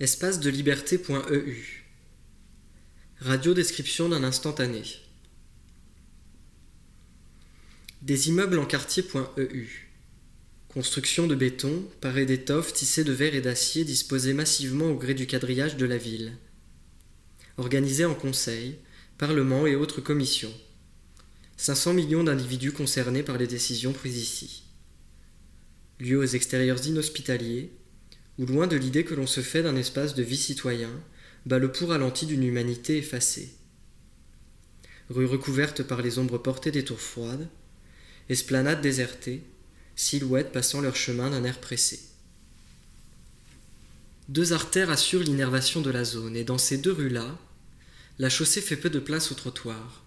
espace-de-liberté.eu. Radio-description d'un instantané. Des immeubles en quartier.eu. Construction de béton, parés d'étoffes tissées de verre et d'acier disposées massivement au gré du quadrillage de la ville. Organisés en conseils, parlements et autres commissions. 500 millions d'individus concernés par les décisions prises ici. Lieu aux extérieurs inhospitaliers, où loin de l'idée que l'on se fait d'un espace de vie citoyen, bat le pouls ralenti d'une humanité effacée. Rues recouvertes par les ombres portées des tours froides, esplanades désertées, silhouettes passant leur chemin d'un air pressé. 2 artères assurent l'innervation de la zone, et dans ces 2 rues-là, la chaussée fait peu de place au trottoir.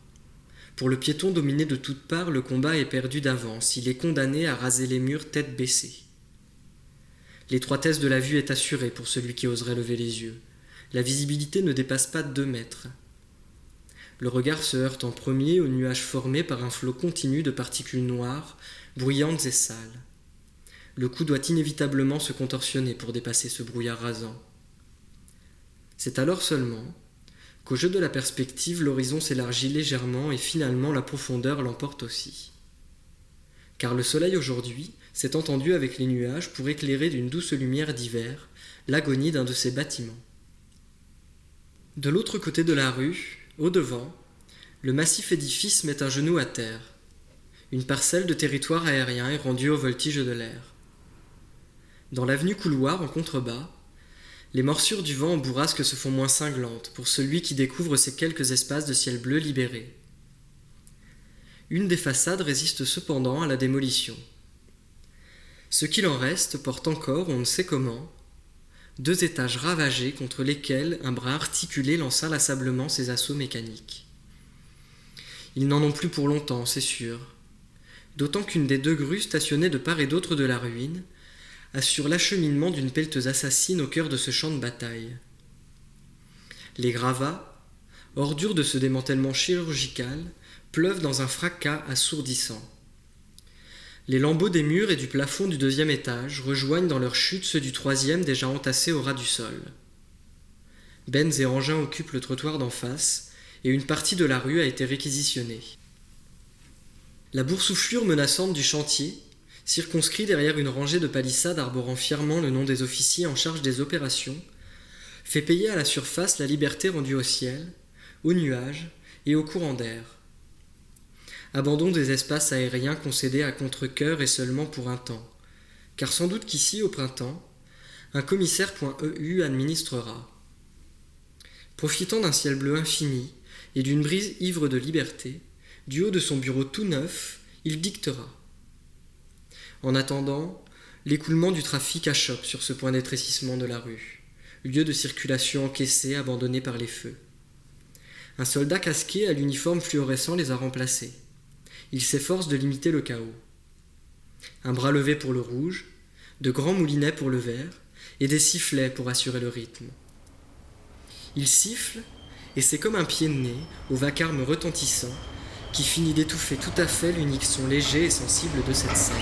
Pour le piéton dominé de toutes parts, le combat est perdu d'avance, il est condamné à raser les murs tête baissée. L'étroitesse de la vue est assurée pour celui qui oserait lever les yeux. La visibilité ne dépasse pas 2 mètres. Le regard se heurte en premier aux nuages formés par un flot continu de particules noires, bruyantes et sales. Le cou doit inévitablement se contorsionner pour dépasser ce brouillard rasant. C'est alors seulement qu'au jeu de la perspective, l'horizon s'élargit légèrement et finalement la profondeur l'emporte aussi. Car le soleil aujourd'hui s'est entendu avec les nuages pour éclairer d'une douce lumière d'hiver l'agonie d'un de ces bâtiments. De l'autre côté de la rue, au devant, le massif édifice met un genou à terre. Une parcelle de territoire aérien est rendue au voltige de l'air. Dans l'avenue couloir en contrebas, les morsures du vent en bourrasque se font moins cinglantes pour celui qui découvre ces quelques espaces de ciel bleu libérés. Une des façades résiste cependant à la démolition. Ce qu'il en reste porte encore, on ne sait comment, 2 étages ravagés contre lesquels un bras articulé lance inlassablement ses assauts mécaniques. Ils n'en ont plus pour longtemps, c'est sûr, d'autant qu'une des 2 grues stationnées de part et d'autre de la ruine assure l'acheminement d'une pelleteuse assassine au cœur de ce champ de bataille. Les gravats, ordures de ce démantèlement chirurgical, pleuvent dans un fracas assourdissant. Les lambeaux des murs et du plafond du 2e étage rejoignent dans leur chute ceux du 3e déjà entassés au ras du sol. Benz et engins occupent le trottoir d'en face et une partie de la rue a été réquisitionnée. La boursouflure menaçante du chantier, circonscrit derrière une rangée de palissades arborant fièrement le nom des officiers en charge des opérations, fait payer à la surface la liberté rendue au ciel, aux nuages et au courant d'air. Abandon des espaces aériens concédés à contre-cœur et seulement pour un temps, car sans doute qu'ici, au printemps, un commissaire.eu administrera. Profitant d'un ciel bleu infini et d'une brise ivre de liberté, du haut de son bureau tout neuf, il dictera. En attendant, l'écoulement du trafic achoppe sur ce point d'étrécissement de la rue, lieu de circulation encaissé, abandonné par les feux. Un soldat casqué à l'uniforme fluorescent les a remplacés. Il s'efforce de limiter le chaos. Un bras levé pour le rouge, de grands moulinets pour le vert, et des sifflets pour assurer le rythme. Il siffle, et c'est comme un pied de nez, au vacarme retentissant, qui finit d'étouffer tout à fait l'unique son léger et sensible de cette scène.